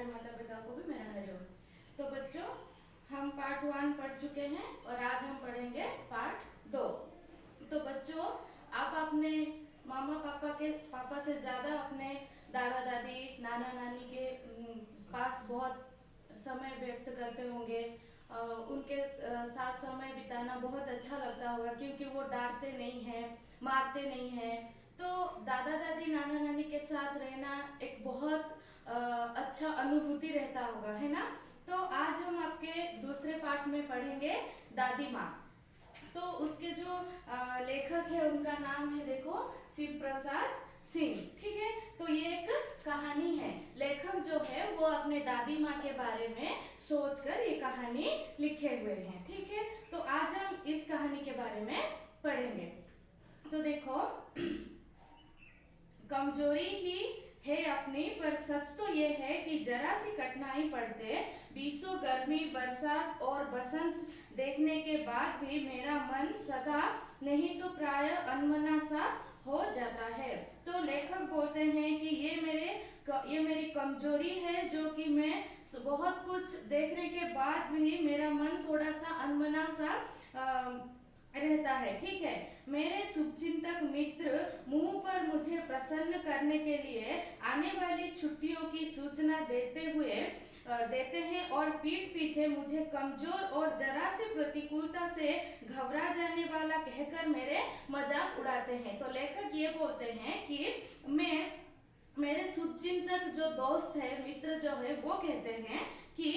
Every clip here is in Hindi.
माता पिता को भी मेरा हरिओम। तो बच्चों, हम पार्ट 1 पढ़ चुके हैं और आज हम पढ़ेंगे पार्ट 2। तो बच्चों, आप अपने मामा पापा से ज्यादा अपने दादा दादी नाना नानी के पास बहुत समय व्यक्त करते होंगे। उनके साथ समय बिताना बहुत अच्छा लगता होगा, क्योंकि वो डांटते नहीं हैं, मारते नहीं हैं। तो दादा दादी नाना नानी के साथ रहना एक बहुत अच्छा अनुभूति रहता होगा, है ना। तो आज हम आपके दूसरे पार्ट में पढ़ेंगे दादी माँ। तो उसके जो लेखक है उनका नाम है, देखो, शिव प्रसाद सिंह। ठीक है, तो ये एक कहानी है। लेखक जो है वो अपने दादी माँ के बारे में सोचकर ये कहानी लिखे हुए हैं। ठीक है, तो आज हम इस कहानी के बारे में पढ़ेंगे। तो देखो, कमजोरी ही है अपनी, पर सच तो ये है कि जरा सी कठिनाई पड़ते बीसों गर्मी बरसात और बसंत देखने के बाद भी मेरा मन सदा नहीं तो प्राय अनमना सा हो जाता है। तो लेखक बोलते हैं कि ये मेरी कमजोरी है, जो कि मैं बहुत कुछ देखने के बाद भी मेरा मन थोड़ा सा अनमना सा रहता है। ठीक है, मेरे शुभचिंतक मित्र मुंह पर मुझे प्रसन्न करने के लिए आने वाली छुट्टियों की सूचना देते हैं और पीठ पीछे मुझे कमजोर और जरा सी प्रतिकूलता से घबरा जाने वाला कहकर मेरे मजाक उड़ाते हैं। तो लेखक ये बोलते हैं कि मेरे शुभचिंतक जो दोस्त है, मित्र जो है, वो कहते हैं कि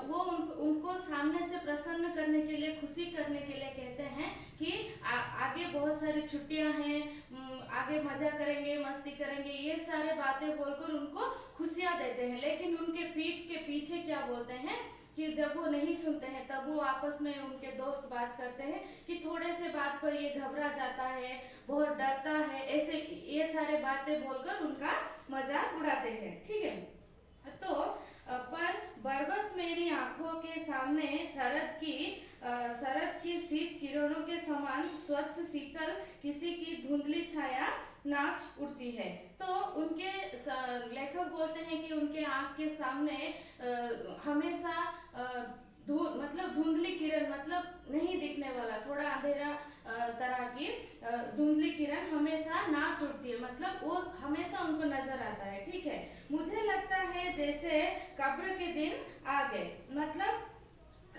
वो उनको सामने से प्रसन्न करने के लिए, खुशी करने के लिए कहते हैं कि आगे बहुत सारी छुट्टियां हैं, आगे मजा करेंगे, मस्ती करेंगे, ये सारे बातें बोलकर उनको खुशियां देते हैं। लेकिन उनके पीठ के पीछे क्या बोलते हैं कि जब वो नहीं सुनते हैं तब वो आपस में उनके दोस्त बात करते हैं कि थोड़े से बात पर ये घबरा जाता है, बहुत डरता है, ऐसे ये सारे बातें बोलकर उनका मजाक उड़ाते हैं। ठीक है, तो पर बरबस मेरी आंखों के सामने शरद की शीत किरणों के समान स्वच्छ शीतल किसी की धुंधली छाया नाच उठती है। तो उनके लेखक बोलते हैं कि उनके आंख के सामने हमेशा मतलब धुंधली किरण, मतलब नहीं दिखने वाला, थोड़ा अंधेरा तरह की धुंधली किरण हमेशा नाच उठती है, मतलब वो हमेशा उनको नजर आता है। ठीक है, मुझे लगता है जैसे कब्र के दिन आ गए, मतलब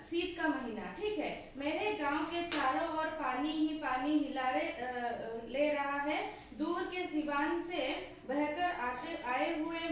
शीत का महीना। ठीक है, मेरे गांव के चारों ओर पानी ही पानी हिलारे ले रहा है। दूर के सिवान से बहकर आए हुए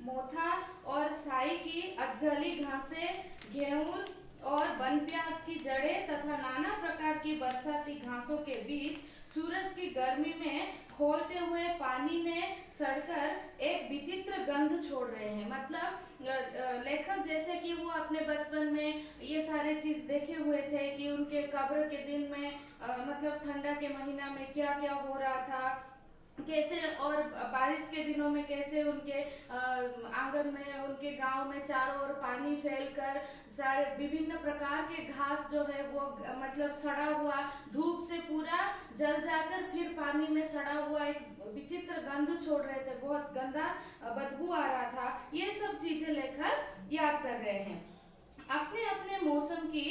मोथा और साई की अधगली घासें, घेऊर और वन प्याज की जड़ें तथा नाना प्रकार की बरसाती घासों के बीच सूरज की गर्मी में खोलते हुए पानी में सड़कर एक विचित्र गंध छोड़ रहे हैं। मतलब लेखक जैसे कि वो अपने बचपन में ये सारे चीज देखे हुए थे कि उनके कब्र के दिन में मतलब ठंडा के महीना में क्या क्या हो रहा था, कैसे, और बारिश के दिनों में कैसे उनके आंगन में, उनके गांव में चारों ओर पानी फैलकर सारे विभिन्न प्रकार के घास जो है वो मतलब सड़ा हुआ धूप से पूरा जल जाकर फिर पानी में सड़ा हुआ एक विचित्र गंध छोड़ रहे थे, बहुत गंदा बदबू आ रहा था। ये सब चीजें लेखक याद कर रहे हैं। अपने अपने मौसम की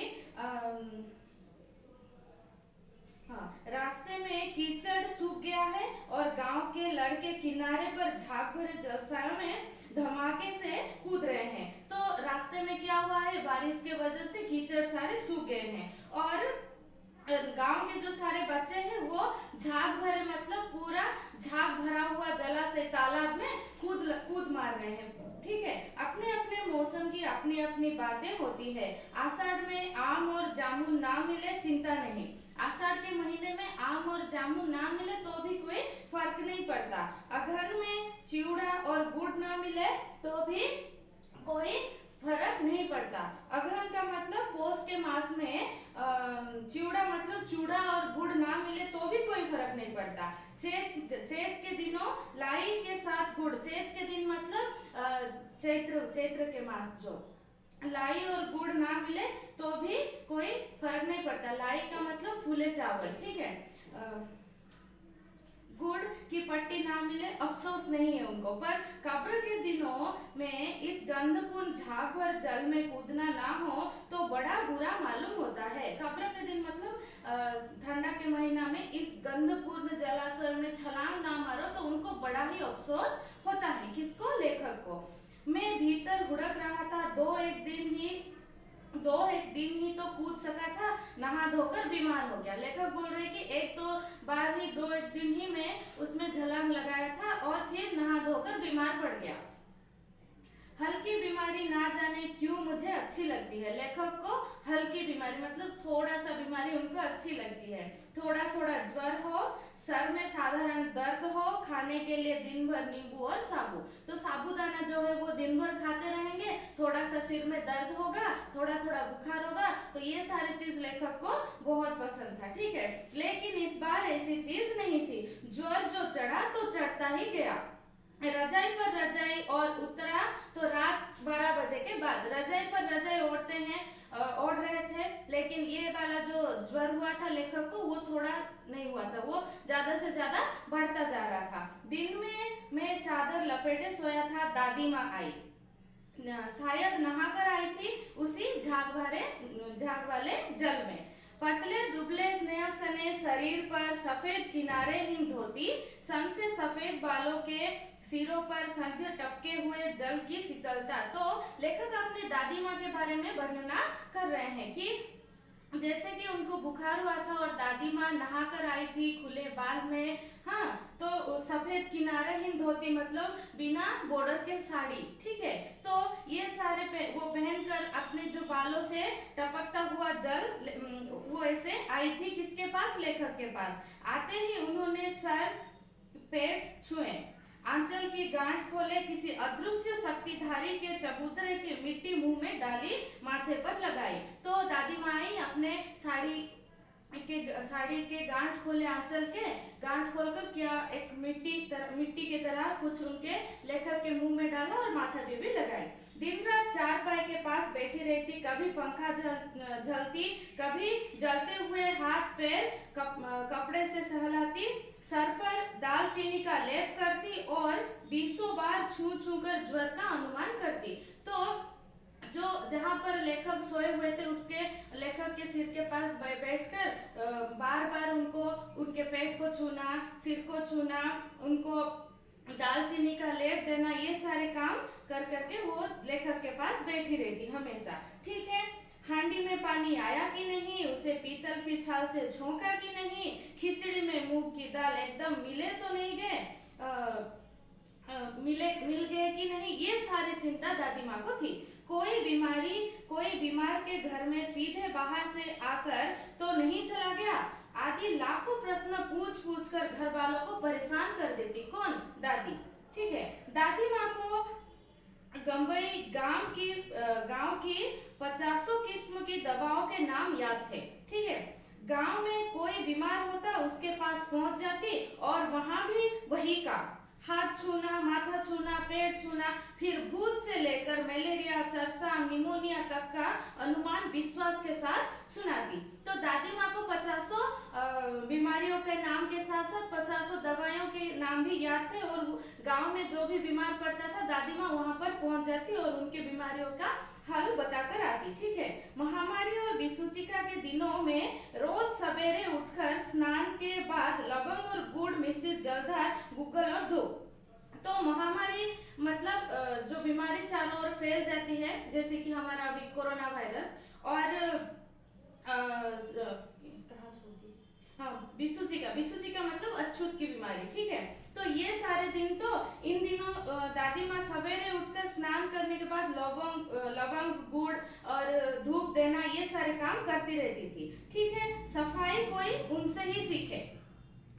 रास्ते में कीचड़ सूख गया है और गांव के लड़के किनारे पर झाग भरे जलसायों में धमाके से कूद रहे हैं। तो रास्ते में क्या हुआ है, बारिश के वजह से कीचड़ सारे सूख गए हैं और गांव के जो सारे बच्चे हैं वो झाग भरे, मतलब पूरा झाग भरा हुआ जलाशय तालाब में कूद मार रहे हैं। ठीक है, अपने अपने मौसम की अपनी अपनी बातें होती है। आषाढ़ में आम और जामुन ना मिले चिंता नहीं, आषाढ़ के महीने में आम और जामुन ना मिले तो भी कोई फर्क नहीं पड़ता। अगहन में चिवड़ा और गुड़ ना मिले तो भी कोई फर्क नहीं पड़ता। अगहन का मतलब पौष के मास में चिवड़ा मतलब चूड़ा और गुड़ ना मिले तो भी कोई फर्क नहीं पड़ता। चैत के दिनों लाई के साथ गुड़, चैत के दिन मतलब चैत्र के मास, जो लाई और गुड़ ना मिले तो भी कोई फर्क नहीं पड़ता। लाई का मतलब फूले चावल। ठीक है, गुड़ की पट्टी ना मिले अफसोस नहीं है उनको, पर कब्र के दिनों में इस गंधपूर्ण झाग भर जल में कूदना ना हो तो बड़ा बुरा मालूम होता है। कब्र के दिन मतलब ठंडा के महीना में इस गंधपूर्ण जलाशय में छलांग ना मारो तो उनको बड़ा ही अफसोस होता है। किसको? लेखक को। मैं भीतर हुड़क रहा था, दो एक दिन ही तो कूद सका था, नहा धोकर बीमार हो गया। लेखक बोल रहे कि एक तो बार ही, दो एक दिन ही में उसमें छलांग लगाया था और फिर नहा धोकर बीमार पड़ गया। हल्की बीमारी ना जाने क्यों मुझे अच्छी लगती है। लेखक को हल्की बीमारी मतलब थोड़ा सा बीमारी उनको अच्छी लगती है। थोड़ा थोड़ा ज्वर हो, सर में साधारण दर्द हो, खाने के लिए दिन भर नींबू और साबू। तो साबूदाना जो है वो दिन भर खाते रहेंगे, थोड़ा सा सिर में दर्द होगा, थोड़ा थोड़ा बुखार होगा, तो ये सारी चीज लेखक को बहुत पसंद था। ठीक है, लेकिन इस बार ऐसी चीज नहीं थी। ज्वर जो चढ़ा तो चढ़ता ही गया। रजाई पर रजाई और उतरा तो रात 12 बजे के बाद। रजाई पर रजाई ओढ़ते हैं, ओढ़ रहे थे, लेकिन ये वाला जो ज्वर हुआ था लेखक को वो थोड़ा नहीं हुआ था, वो ज्यादा से ज्यादा बढ़ता जा रहा था। दिन में मैं चादर लपेटे सोया था, दादी माँ आई, शायद नहाकर आई थी उसी झाग वाले जल में। पतले दुबले स्नेह सने शरीर पर सफेद किनारेहीन धोती, सन से सफेद बालों के सिरों पर संध्या टपके हुए जल की शीतलता। तो लेखक अपनी दादी माँ के बारे में वर्णना कर रहे हैं कि जैसे कि उनको बुखार हुआ था और दादी माँ नहा कर आई थी खुले बाल में। हाँ, तो सफेद किनारेहीन धोती मतलब बिना बॉर्डर के साड़ी। ठीक है, तो ये सारे वो पहनकर अपने जो बालों से टपकता हुआ जल वो ऐसे आई थी किसके पास? लेखक के पास। आते ही उन्होंने सर पेट छुए, आंचल की गांठ खोले, किसी अदृश्य शक्तिधारी के चबूतरे की मिट्टी मुंह में डाली, माथे पर लगाई। तो दादी माई अपने साड़ी के गांठ खोले, आंचल के गांठ खोलकर क्या एक मिट्टी की तरह कुछ उनके लेखक के मुंह में डाला और माथे पे भी लगाई। दिन रात चारपाई के पास बैठी रहती, कभी पंखा झलती, कभी जलते हुए हाथ पैर कपड़े से सहलाती, सर पर दालचीनी का लेप करती और 20 बार छू छू कर ज्वर का अनुमान करती। तो जो जहाँ पर लेखक सोए हुए थे उसके लेखक के सिर के पास बैठकर बार बार उनको उनके पेट को छूना, सिर को छूना, उनको दालचीनी का लेप देना, ये सारे काम कर करके वो लेखक के पास बैठी रहती हमेशा। ठीक है, हांडी में पानी आया कि नहीं, उसे पीतल की छाल से झोंका कि नहीं, खिचड़ी में मूंग की दाल एकदम मिले तो नहीं गए, मिल गए कि नहीं, ये सारी चिंता दादी माँ को थी। कोई बीमार के घर में सीधे बाहर से आकर तो नहीं चला गया, आदि लाखों प्रश्न पूछ कर घर वालों को परेशान कर देती। कौन? दादी। ठीक है, दादी माँ को गंबई गांव की 50 किस्म की दवाओं के नाम याद थे। ठीक है, गांव में कोई बीमार होता उसके पास पहुंच जाती और वहां भी वही काम, हाथ छूना, माथा छूना, पेट छूना, फिर भूत से लेकर मलेरिया, सरसा, निमोनिया तक का अनुमान विश्वास के साथ सुनाती। तो दादी माँ को 50 बीमारियों के नाम के साथ साथ 50 दवाइयों के नाम भी याद थे और गांव में जो भी बीमार पड़ता था दादी माँ वहां पर पहुंच जाती और उनके बीमारियों का हल बताकर आती। ठीक है, महामारी और विसूचिका के दिनों में रोज सवेरे उठकर स्नान के बाद लवंग और गुड़ मिश्रित जलधार, गुग्गल और धूप। तो महामारी मतलब जो बीमारी चारों ओर फैल जाती है, जैसे कि हमारा अभी कोरोना वायरस और विसूचिका मतलब अछूत की बीमारी। ठीक है, तो ये सारे दिन तो इन दिनों दादी माँ सवेरे उठकर स्नान करने के बाद लवंग गुड़ और धूप देना ये सारे काम करती रहती थी। ठीक है, सफाई कोई उनसे ही सीखे।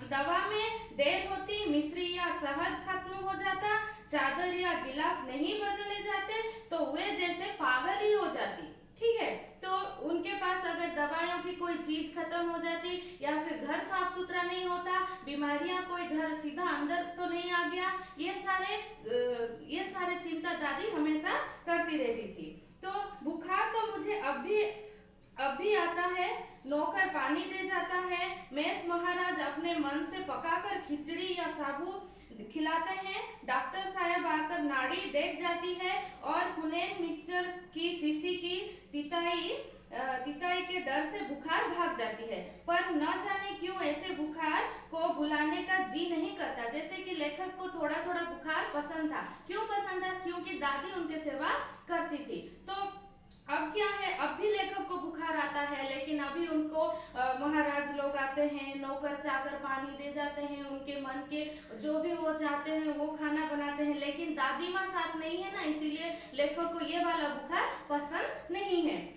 दवा में देर होती, मिश्री या शहद खत्म हो जाता, चादर या गिलाफ नहीं बदले जाते तो वे जैसे पागल ही हो जाती। ठीक है, तो उनके पास अगर दवाइयों की कोई चीज खत्म हो जाती या फिर घर साफ सुथरा नहीं होता, बीमारियां कोई घर सीधा अंदर तो नहीं आ गया, ये सारे चिंता दादी हमेशा करती रहती थी। तो बुखार तो मुझे अब भी आता है, नौकर पानी दे जाता है, मेष महाराज अपने मन से पकाकर खिचड़ी या साबू खिलाते हैं, डॉक्टर साहब आकर नाड़ी देख जाती है और कुनेन मिक्सचर की शीशी की तिताई के डर से बुखार भाग जाती है। पर न जाने क्यों ऐसे बुखार को बुलाने का जी नहीं करता। जैसे कि लेखक को थोड़ा थोड़ा बुखार पसंद था। क्यों पसंद था? क्योंकि दादी उनके सेवा करती थी। तो अब क्या है, अब भी लेखक को बुखार आता है, लेकिन अभी उनको महाराज लोग आते हैं, नौकर चाकर पानी दे जाते हैं, उनके मन के जो भी वो चाहते हैं वो खाना बनाते हैं, लेकिन दादी माँ साथ नहीं है ना, इसीलिए लेखक को ये वाला बुखार पसंद नहीं है।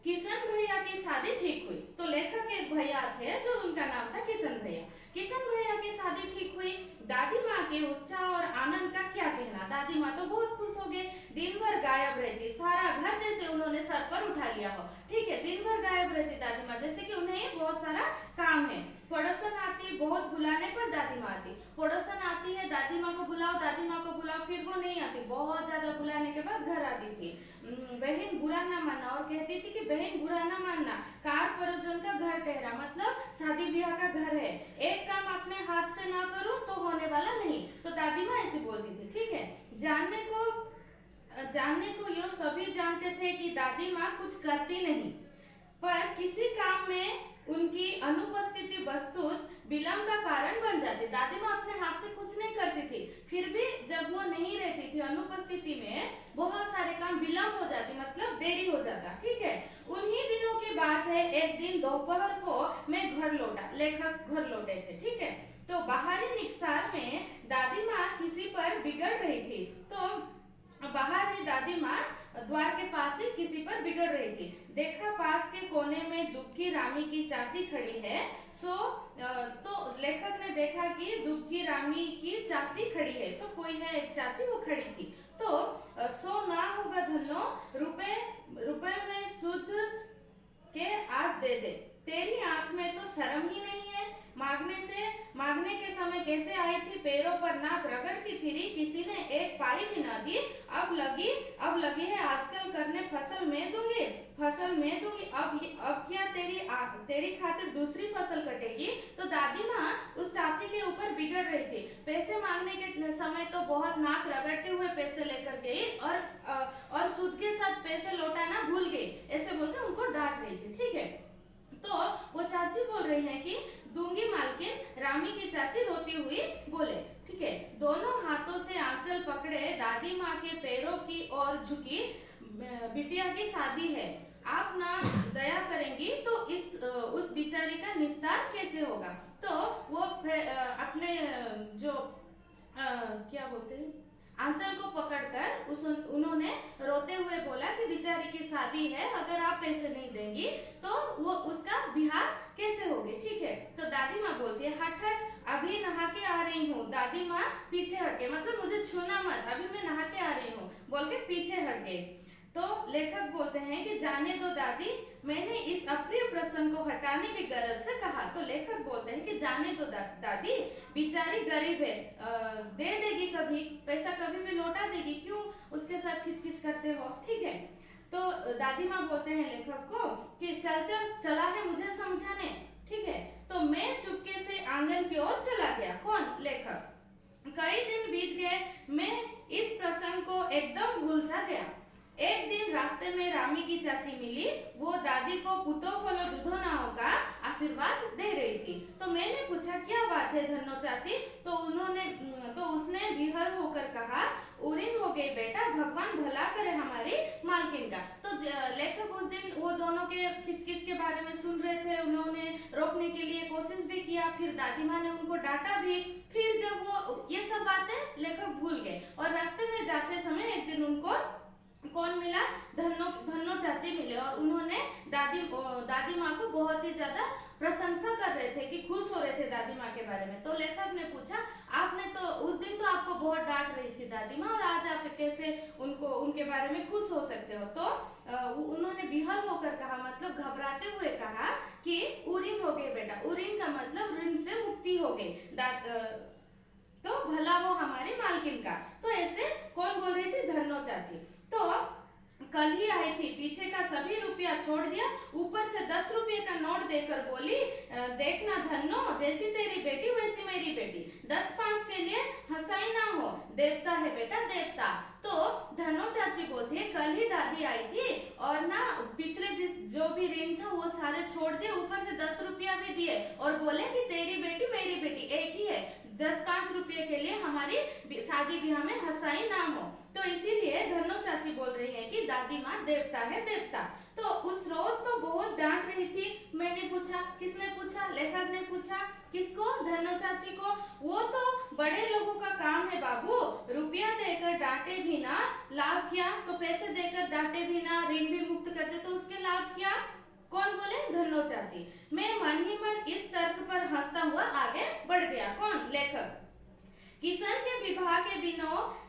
किशन भैया की शादी ठीक हुई। तो लेखक के एक भैया थे जो उनका नाम था किशन भैया। किशन भैया की शादी ठीक हुई। दादी माँ के उत्साह और आनंद का क्या कहना। दादी माँ तो बहुत खुश हो गए। दिन भर गायब रहती, सारा घर जैसे उन्होंने सर पर उठा लिया हो। ठीक है, दिन भर गायब रहती दादी माँ, जैसे कि उन्हें बहुत सारा काम है। पड़ोसन आती, बहुत बुलाने पर दादी माँ आती। पड़ोसन आती है, दादी माँ को बुलाओ, दादी माँ को बुलाओ, फिर वो नहीं आती। बहुत ज्यादा बुलाने के बाद घर आती थी। बहन बुरा ना मानना, और कहती थी कि बहन बुरा ना मानना, कार परोजन का घर ठहरा, मतलब शादी ब्याह का घर है, एक काम अपने हाथ से ना करूं तो होने वाला नहीं। तो दादी माँ ऐसी बोलती थी। ठीक है, जानने को यो सभी जानते थे कि दादी माँ कुछ करती नहीं, पर किसी काम में उनकी अनुपस्थिति वस्तुत विलंब का कारण बन जाती। दादी माँ अपने हाथ से कुछ नहीं करती थी, फिर भी जब वो नहीं रहती थी अनुपस्थिति में बहुत सारे काम विलंब हो जाते, मतलब देरी हो जाता। ठीक है, उन्हीं दिनों की बात है। एक दिन दोपहर को मैं घर लौटा, लेखक घर लौटे थे। ठीक है, तो बाहरी निस्सार में दादी माँ किसी पर बिगड़ रही थी। तो बाहर ही दादी माँ द्वार के पास ही किसी पर बिगड़ रही थी। देखा पास के कोने में दुखी रामी की चाची खड़ी है। तो लेखक ने देखा कि दुखी रामी की चाची खड़ी है, तो कोई है एक चाची, वो खड़ी थी। तो सो ना होगा धनो, रुपए में सुध के आज दे दे, तेरी आंख में तो शर्म ही नहीं है। मांगने के समय कैसे आई थी, पैरों पर नाक रगड़ती फिरी, किसी ने एक पाई भी ना दी। अब लगी है आजकल करने, फसल में दूंगी। अब क्या तेरी खातिर दूसरी फसल कटेगी। तो दादी माँ उस चाची के ऊपर बिगड़ रही थी। पैसे मांगने के समय तो बहुत नाक रगड़ते हुए पैसे लेकर गई और सूद के साथ पैसे लौटाना भूल गई, ऐसे बोलकर उनको डांट रही थी। ठीक है, तो वो चाची बोल रही है कि दूंगी मालकिन। रामी की चाची रोती हुई बोले। ठीक है, दोनों हाथों से आंचल पकड़े दादी माँ के पैरों की ओर झुकी। बिटिया की शादी है, आप ना दया करेंगी तो उस बिचारी का निस्तार कैसे होगा। तो वो अपने जो क्या बोलते हैं, आंचल को पकड़कर उन्होंने रोते हुए बोला कि बिचारी की शादी है, अगर आप पैसे नहीं देंगी तो वो उसका बिहार कैसे होगी। ठीक है, तो दादी माँ बोलती है हट हट, अभी नहा के आ रही हूँ। दादी माँ पीछे हट गए, मतलब मुझे छूना मत, अभी मैं नहा के आ रही हूँ बोल के पीछे हट गए। तो लेखक बोलते हैं कि जाने दो दादी, मैंने इस अप्रिय प्रसंग को हटाने की गरज से कहा। तो लेखक बोलते हैं कि जाने दो दादी, बिचारी गरीब है, दे देगी, कभी पैसा कभी भी लौटा देगी, क्यों उसके साथ खिचखिच करते हो। ठीक है, तो दादी माँ बोलते हैं लेखक को कि चला है मुझे समझाने। ठीक है, तो मैं चुपके से आंगन की ओर चला गया। कौन? लेखक। कई दिन बीत गए, मैं इस प्रसंग को एकदम भूल सा गया। एक दिन रास्ते में रामी की चाची मिली, वो दादी को पुतो फलो दूधो नाओ का आशीर्वाद दे रही थी। तो मैंने पूछा क्या बात है धन्नो चाची। तो उसने विहल होकर कहा, उरीन हो गई बेटा, भगवान भला करे हमारी मालकिन का। तो लेखक उस दिन वो दोनों के खिचखिच के बारे में सुन रहे थे, उन्होंने रोकने के लिए कोशिश भी किया, फिर दादी माँ ने उनको डांटा भी। फिर जब वो ये सब बातें लेखक भूल गए और रास्ते में जाते समय एक दिन उनको कौन मिला? धन्नो चाची मिले और उन्होंने दादी माँ को बहुत ही ज्यादा प्रशंसा कर रहे थे कि खुश हो रहे थे दादी माँ के बारे में। तो लेखक ने पूछा, आपने तो उस दिन तो आपको बहुत डांट रही थी दादी माँ, और आज आप कैसे उनके बारे में खुश हो सकते हो। तो उन्होंने बिहल होकर कहा, मतलब घबराते हुए कहा कि उरीन हो गए बेटा। उरीन का मतलब ऋण से मुक्ति हो गई, तो भला हो हमारी मालकिन का। तो ऐसे कौन बोल रही थी? धन्नो चाची। तो कल ही आई थी, पीछे का सभी रुपया छोड़ दिया, ऊपर से 10 रुपये का नोट देकर बोली, देखना धन्नो, जैसी तेरी बेटी वैसी मेरी बेटी, 10-5 के लिए हंसाई ना हो, देवता है बेटा देवता। तो धन्नो चाची बोलती है कल ही दादी आई थी और ना पिछले जो भी ऋण था वो सारे छोड़ दिए, ऊपर से 10 रुपया भी दिए और बोले कि तेरी बेटी मेरी बेटी एक ही है, 10-5 रुपये के लिए हमारी शादी ब्याह में हंसाई ना हो। तो इसीलिए धन्नो चाची बोल रही है कि दादी माँ देवता है देवता। तो उस रोज तो बहुत डांट रही थी। मैंने पूछा, किसने पूछा? लेखक ने पूछा। किसको? धन्नो चाची को। वो तो बड़े लोगों का काम है बाबू, रुपया देकर डांटे भी ना, लाभ क्या? तो पैसे देकर डांटे भी ना, ऋण भी मुक्त करते तो उसके लाभ क्या? कौन बोले? धन्नो चाची। मैं मन ही मन इस तर्क पर हंसता हुआ आगे बढ़ गया। कौन? लेखक। किशन के विवाह के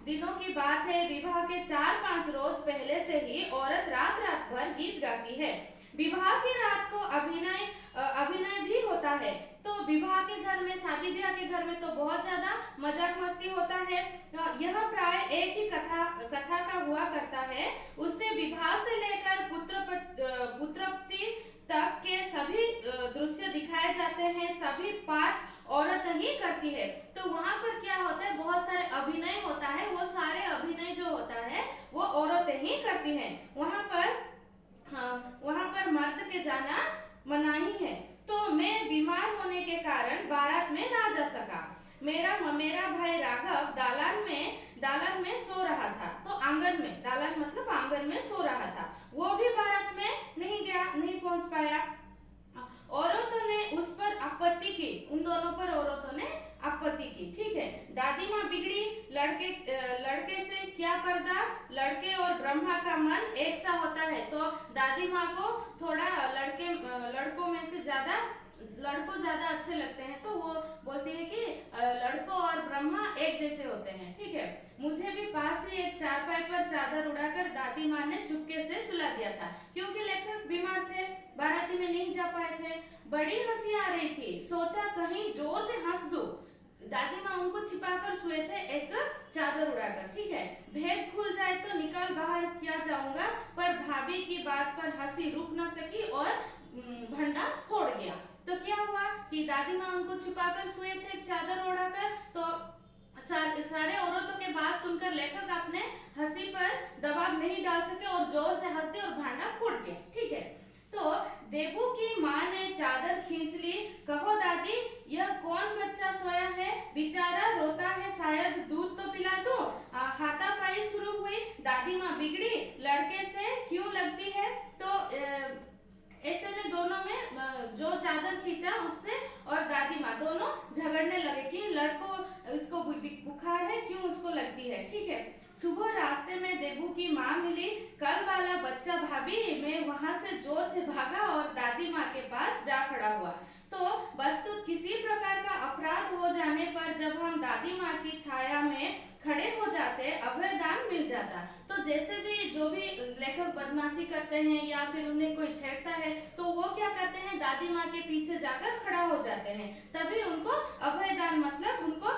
दिनों की बात है। विवाह के 4-5 रोज पहले से ही औरत रात रात भर गीत गाती है। विवाह की रात को अभिनय भी होता है। तो विवाह के घर में, शादी ब्याह के घर में तो बहुत ज्यादा मजाक मस्ती होता है। यह प्राय एक ही कथा का हुआ करता है। उससे विवाह से लेकर पुत्रपति तक के सभी दृश्य दिखाए जाते हैं। सभी पाठ औरत ही करती है। तो वहां पर क्या होता है, बहुत सारे अभिनय होता है, वो सारे अभिनय जो होता है वो औरतें ही करती हैं। वहां पर मर्द के जाना मनाही है। तो मैं बीमार होने के कारण बारात में ना जा सका। मेरा भाई राघव दालान में सो रहा था। तो आंगन में, दालान मतलब आंगन में सो रहा था, वो भी बारात में नहीं गया, नहीं पहुंच पाया। औरतों ने उस पर आपत्ति की, उन दोनों पर औरतों ने आपत्ति की। ठीक है। दादी माँ बिगड़ी, लड़के से क्या पर्दा, लड़के और ब्रह्मा का मन एक सा होता है। तो दादी माँ को थोड़ा लड़कों ज्यादा अच्छे लगते हैं, तो वो बोलती है कि लड़कों और ब्रह्मा एक जैसे होते हैं। ठीक है। मुझे भी पास ही एक चारपाई पर चादर उड़ाकर दादी माँ ने चुपके से सुला दिया था, क्योंकि लेखक बीमार थे, बाराती में नहीं जा पाए थे। बड़ी हंसी आ रही थी, सोचा कहीं जोर से हंस दूं। दादी माँ उनको छिपाकर सोए थे एक चादर उड़ाकर। ठीक है। भेद खुल जाए तो निकल बाहर क्या जाऊंगा, पर भाभी की बात पर हंसी रुक न सकी और भंडा फोड़ गया। तो क्या हुआ कि दादी माँ उनको छुपाकर सोए थे चादर ओढ़ाकर। तो सारे औरतों के बात सुनकर लेखक अपने हंसी पर दबाव नहीं डाल सके और जोर से हंस दिए और भांडा फूट गया। ठीक है। तो देबू की माँ ने चादर खींच ली। कहो दादी, यह कौन बच्चा सोया है, बेचारा रोता है, शायद दूध तो पिला दो। हाथापाई शुरू हुई। दादी माँ बिगड़ी, लड़के से क्यों लगती है। तो ऐसे में दोनों में जो चादर खींचा उससे और दादी माँ दोनों झगड़ने लगे कि लड़को इसको बुखार है, क्यों उसको लगती है। ठीक है। सुबह रास्ते में देबू की माँ मिली। कल वाला बच्चा भाभी, मैं वहां से जोर से भागा और दादी माँ के पास जा खड़ा हुआ। तो वस्तु किसी प्रकार का अपराध हो जाने पर जब हम दादी माँ की छाया में खड़े हो जाते, अभयदान मिल जाता। तो जैसे भी जो भी लेखक बदमाशी करते हैं या फिर उन्हें कोई छेड़ता है, तो वो क्या करते हैं, दादी माँ के पीछे जाकर खड़ा हो जाते हैं, तभी उनको अभयदान मतलब उनको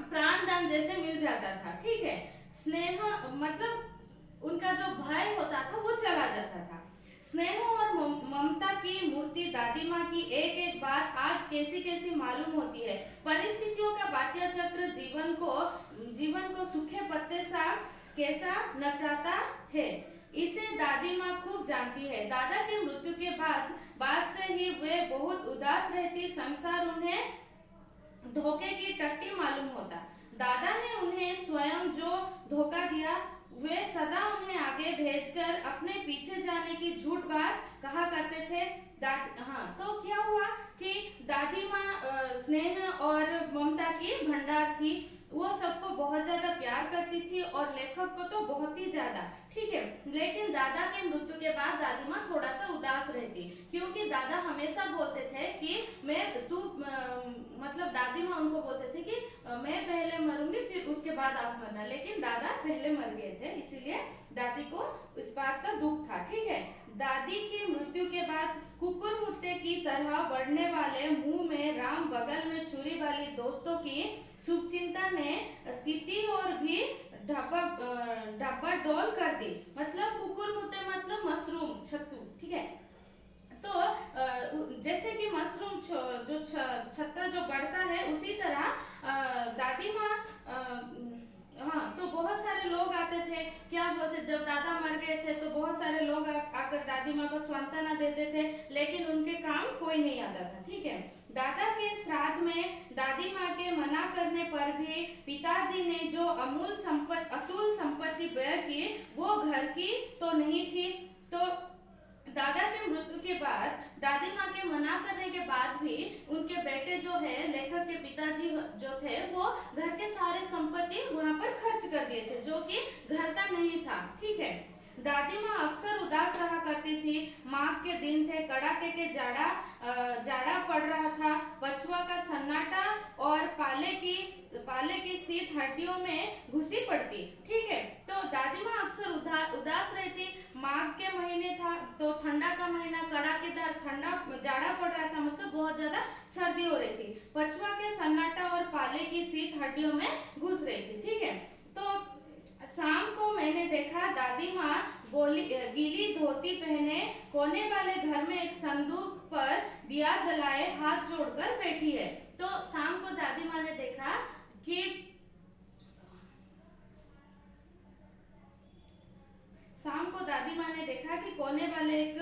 प्राणदान जैसे मिल जाता था। ठीक है। स्नेह मतलब उनका जो भय होता था वो चला जाता था। स्नेह और ममता की मूर्ति दादी माँ की एक एक बात आज कैसी कैसी मालूम होती है। परिस्थितियों का बात्या चक्र जीवन को सूखे पत्ते सा कैसा नचाता है, इसे दादी माँ खूब जानती है। दादा की मृत्यु के बाद से ही वे बहुत उदास रहती। संसार उन्हें धोखे की टट्टी मालूम होता। दादा ने उन्हें स्वयं जो धोखा दिया, वे सदा उन्हें आगे भेजकर अपने पीछे जाने की झूठ बात कहा करते थे। हाँ, तो क्या हुआ कि दादी माँ स्नेह और ममता की भंडार थी। वो सबको बहुत ज्यादा प्यार करती थी और लेखक को तो बहुत ही ज्यादा। ठीक है। लेकिन दादा के मृत्यु के बाद दादी माँ थोड़ा सा उदास रहती, क्योंकि दादा हमेशा बोलते थे कि मतलब दादी माँ उनको बोलते थे कि मैं पहले मरूंगी फिर उसके बाद आप मरना, लेकिन दादा पहले मर गए थे, इसीलिए दादी को इस बात का दुख था। ठीक है। दादी की मृत्यु के बाद कुकुर मुत्ते की तरह बढ़ने वाले मुंह में राम, बगल में छुरी वाली दोस्तों की शुभचिंता ने स्थिति और भी डब्बा डोल कर दी, मतलब कुकुर मुते मतलब मशरूम छत्तू, ठीक है। तो जैसे कि मशरूम जो छत्ता जो बढ़ता है, उसी तरह दादी माँ हाँ, तो बहुत सारे लोग आते थे, क्या बोलते, जब दादा मर गए थे तो बहुत सारे लोग आकर दादी माँ को सांत्वना देते थे, लेकिन उनके काम कोई नहीं आता था, ठीक है। दादा के श्राद्ध में दादी माँ के मना करने पर भी पिताजी ने जो अतुल संपत्ति व्यय की, वो घर की तो नहीं थी। तो दादा के मृत्यु के बाद, दादी माँ के मना करने के बाद भी उनके बेटे जो है, लेखक के पिताजी जो थे, वो घर के सारे संपत्ति वहां पर खर्च कर दिए थे, जो कि घर का नहीं था, ठीक है। दादी माँ अक्सर उदास रहा करती थी। माघ के दिन थे, कड़ाके के जाड़ा पड़ रहा था, बचवा का सन्नाटा और पाले की शीत हड्डियों में घुसी पड़ती, ठीक है। तो दादी माँ अक्सर उदास रहती। माघ के महीने था तो ठंडा का महीना, कड़ाकेदार ठंडा जाड़ा पड़ रहा था, मतलब बहुत ज्यादा सर्दी हो रही थी। बचवा के सन्नाटा और पाले की शीत हड्डियों में घुस रही थी, ठीक है। तो शाम को मैंने देखा दादी माँ गीली धोती पहने कोने वाले घर में एक संदूक पर दिया जलाए हाथ जोड़कर बैठी है। तो शाम को दादी माँ ने देखा कि कोने वाले एक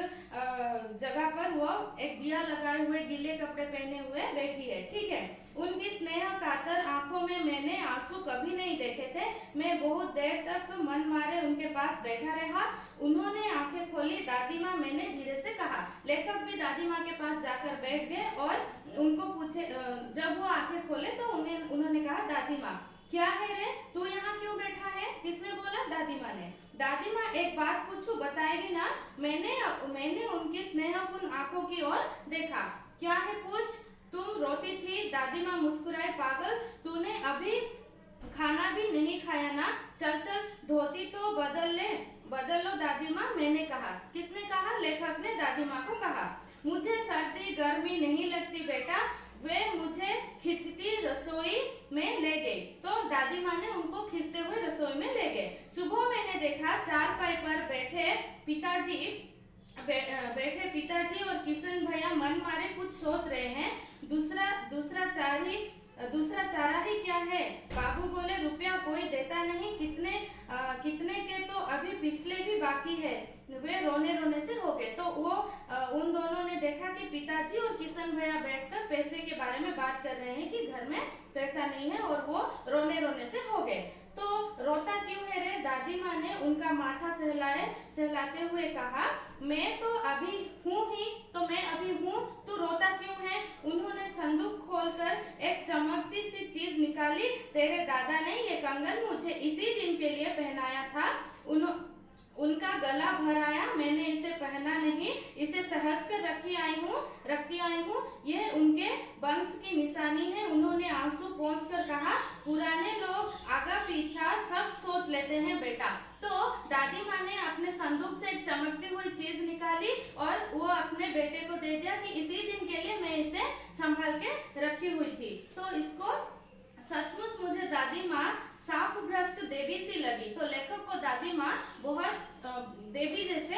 जगह पर वो एक दिया लगाए हुए गीले कपड़े पहने हुए बैठी है, ठीक है। उनकी स्नेह कातर आंखों में मैंने आंसू कभी नहीं देखे थे। मैं बहुत देर तक मन मारे उनके पास बैठा रहा। उन्होंने आंखें खोली। दादी माँ, मैंने धीरे से कहा। लेखक भी दादी माँ के पास जाकर बैठ गए और उनको पूछे, जब वो आंखें खोले तो उन्होंने कहा, दादी माँ क्या है रे, तू यहाँ क्यों बैठा है? किसने बोला? दादी माँ ने। दादी माँ, एक बात पूछूं, बताएगी ना? मैंने उनकी स्नेहपूर्ण आंखों की ओर देखा। क्या है, पूछ। तुम रोती थी? दादी माँ मुस्कुराए। पागल, तूने अभी खाना भी नहीं खाया ना? चल चल, धोती तो बदल लो दादी माँ, मैंने कहा। किसने कहा? लेखक ने दादी माँ को कहा। मुझे सर्दी गर्मी नहीं लगती बेटा, वे मुझे खिंचती रसोई में ले गई। तो दादी माँ ने उनको खींचते हुए रसोई में ले गए। सुबह मैंने देखा चारपाई पर बैठे पिताजी और किशन भैया मन मारे कुछ सोच रहे हैं। दूसरा चारा ही क्या है? बाबू बोले, रुपया कोई देता नहीं। कितने के तो अभी पिछले भी बाकी है। वे रोने रोने से हो गए। तो वो उन दोनों ने देखा कि पिताजी और किशन भैया बैठकर पैसे के बारे में बात कर रहे हैं कि घर में पैसा नहीं है, और वो रोने रोने से हो गए। तो रोता क्यों है रे? दादी माँ ने उनका माथा सहलाते हुए कहा, मैं तो अभी हूँ ही, तो मैं अभी हूँ, तू रोता क्यों है? उन्होंने संदूक खोलकर एक चमकती सी चीज निकाली। तेरे दादा ने ये कंगन मुझे इसी दिन के लिए पहनाया था। उनका गला भराया, मैंने इसे पहना नहीं, इसे सहज कर रखती आई हूँ। यह उनके वंश की निशानी है। उन्होंने आंसू पोंछकर कहा, पुराने लोग आगा पीछा सब सोच लेते हैं बेटा। तो दादी माँ ने अपने संदूक से एक चमकती हुई चीज निकाली और वो अपने बेटे को दे दिया कि इसी दिन के लिए मैं इसे संभाल के रखी हुई थी। तो इसको सचमुच मुझे दादी माँ साप भ्रष्ट देवी सी लगी। तो लेखक को दादी माँ बहुत देवी जैसे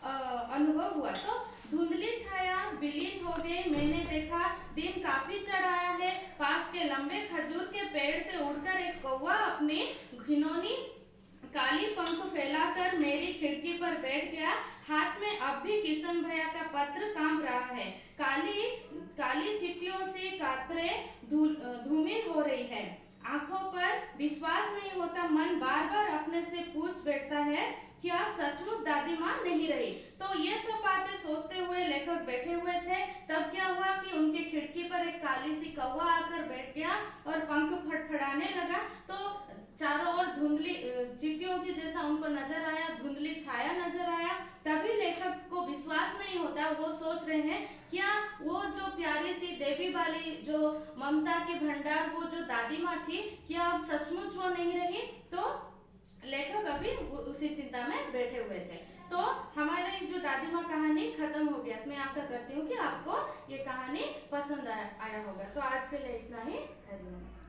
अनुभव हुआ। तो धुंधली छाया विलीन हो गई। मैंने देखा दिन काफी चढ़ाया है। पास के लंबे खजूर के पेड़ से उड़कर एक कौवा अपनी घिनौनी काली पंख फैलाकर मेरी खिड़की पर बैठ गया। हाथ में अब भी किशन भैया का पत्र काम रहा है। काली चिट्ठियों से कातरें धूमिल हो रही है। आंखों पर विश्वास नहीं होता। मन बार बार अपने से पूछ बैठता है, क्या सचमुच दादी माँ नहीं रही? तो ये सब बातें सोचते हुए लेखक बैठे हुए थे। तब क्या हुआ कि उनकी खिड़की पर एक काली सी कौवा आकर बैठ गया और पंख फड़फड़ाने लगा। तो चारों ओर धुंधली चिट्ठियों की जैसा उनको नजर आया, धुंधली छाया नजर आया। तभी लेखक को विश्वास नहीं होता। वो सोच रहे हैं, क्या वो जो प्यारी सी देवी वाली जो ममता की भंडार, वो जो दादी माँ थी, क्या अब सचमुच वो नहीं रही? तो लेखक अभी उसी चिंता में बैठे हुए थे। तो हमारी जो दादी माँ कहानी खत्म हो गया। मैं आशा करती हूँ कि आपको ये कहानी पसंद आया होगा। तो आज के लिए इतना ही। हरिओम।